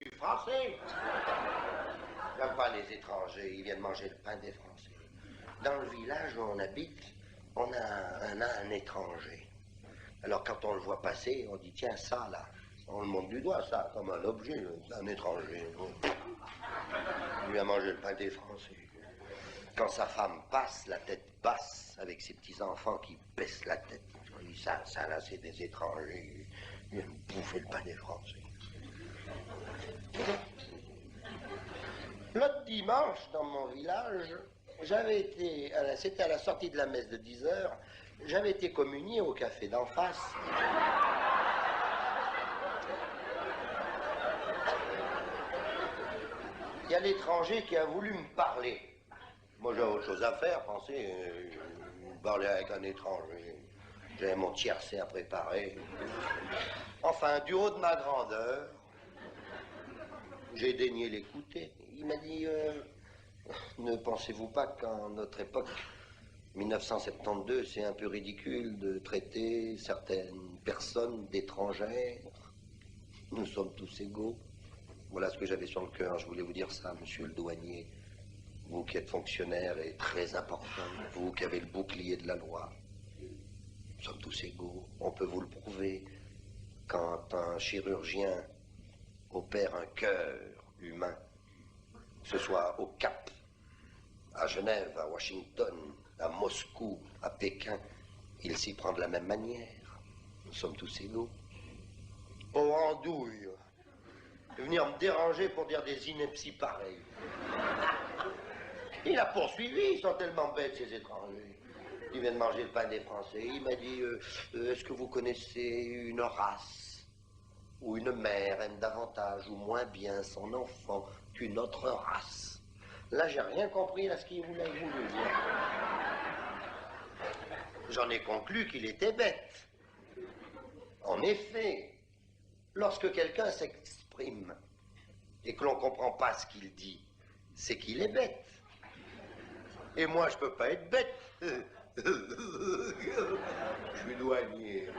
suis français. J'aime pas les étrangers, ils viennent manger le pain des Français. Dans le village où on habite, on a un étranger. Alors quand on le voit passer, on dit tiens ça là, on le montre du doigt ça, comme un objet, un étranger. Il vient manger le pain des Français. Quand sa femme passe, la tête basse, avec ses petits-enfants qui baissent la tête. On dit ça là c'est des étrangers, ils viennent bouffer le pain des Français. L'autre dimanche, dans mon village, j'avais été, c'était à la sortie de la messe de 10 h, j'avais été communié au café d'en face. Il y a l'étranger qui a voulu me parler. Moi, j'avais autre chose à faire, pensez, parler avec un étranger. J'avais mon tiercé à préparer. Enfin, du haut de ma grandeur, j'ai daigné l'écouter. Il m'a dit, ne pensez-vous pas qu'en notre époque, 1972, c'est un peu ridicule de traiter certaines personnes d'étrangères? Nous sommes tous égaux. Voilà ce que j'avais sur le cœur. Je voulais vous dire ça, monsieur le douanier. Vous qui êtes fonctionnaire et très important, vous qui avez le bouclier de la loi. Nous sommes tous égaux. On peut vous le prouver. Quand un chirurgien opère un cœur humain, que ce soit au Cap, à Genève, à Washington, à Moscou, à Pékin, il s'y prend de la même manière. Nous sommes tous égaux. Oh, andouille, venir me déranger pour dire des inepties pareilles. Il a poursuivi, ils sont tellement bêtes ces étrangers. Ils viennent manger le pain des Français. Il m'a dit, est-ce que vous connaissez une race où une mère aime davantage ou moins bien son enfant qu'une autre race? Là, j'ai rien compris à ce qu'il voulait dire. J'en ai conclu qu'il était bête. En effet, lorsque quelqu'un s'exprime et que l'on ne comprend pas ce qu'il dit, c'est qu'il est bête. Et moi, je peux pas être bête. Je suis douanier.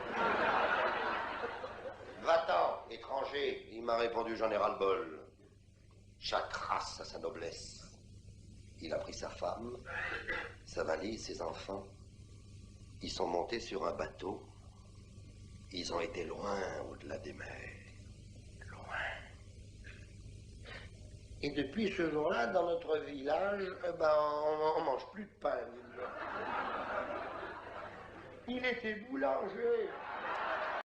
Va-t'en, étranger. Il m'a répondu, j'en ai ras-le-bol. Chaque race a sa noblesse. Il a pris sa femme, sa valise, ses enfants. Ils sont montés sur un bateau. Ils ont été loin au-delà des mers. Loin. Et depuis ce jour-là, dans notre village, on mange plus de pain. Il était boulanger.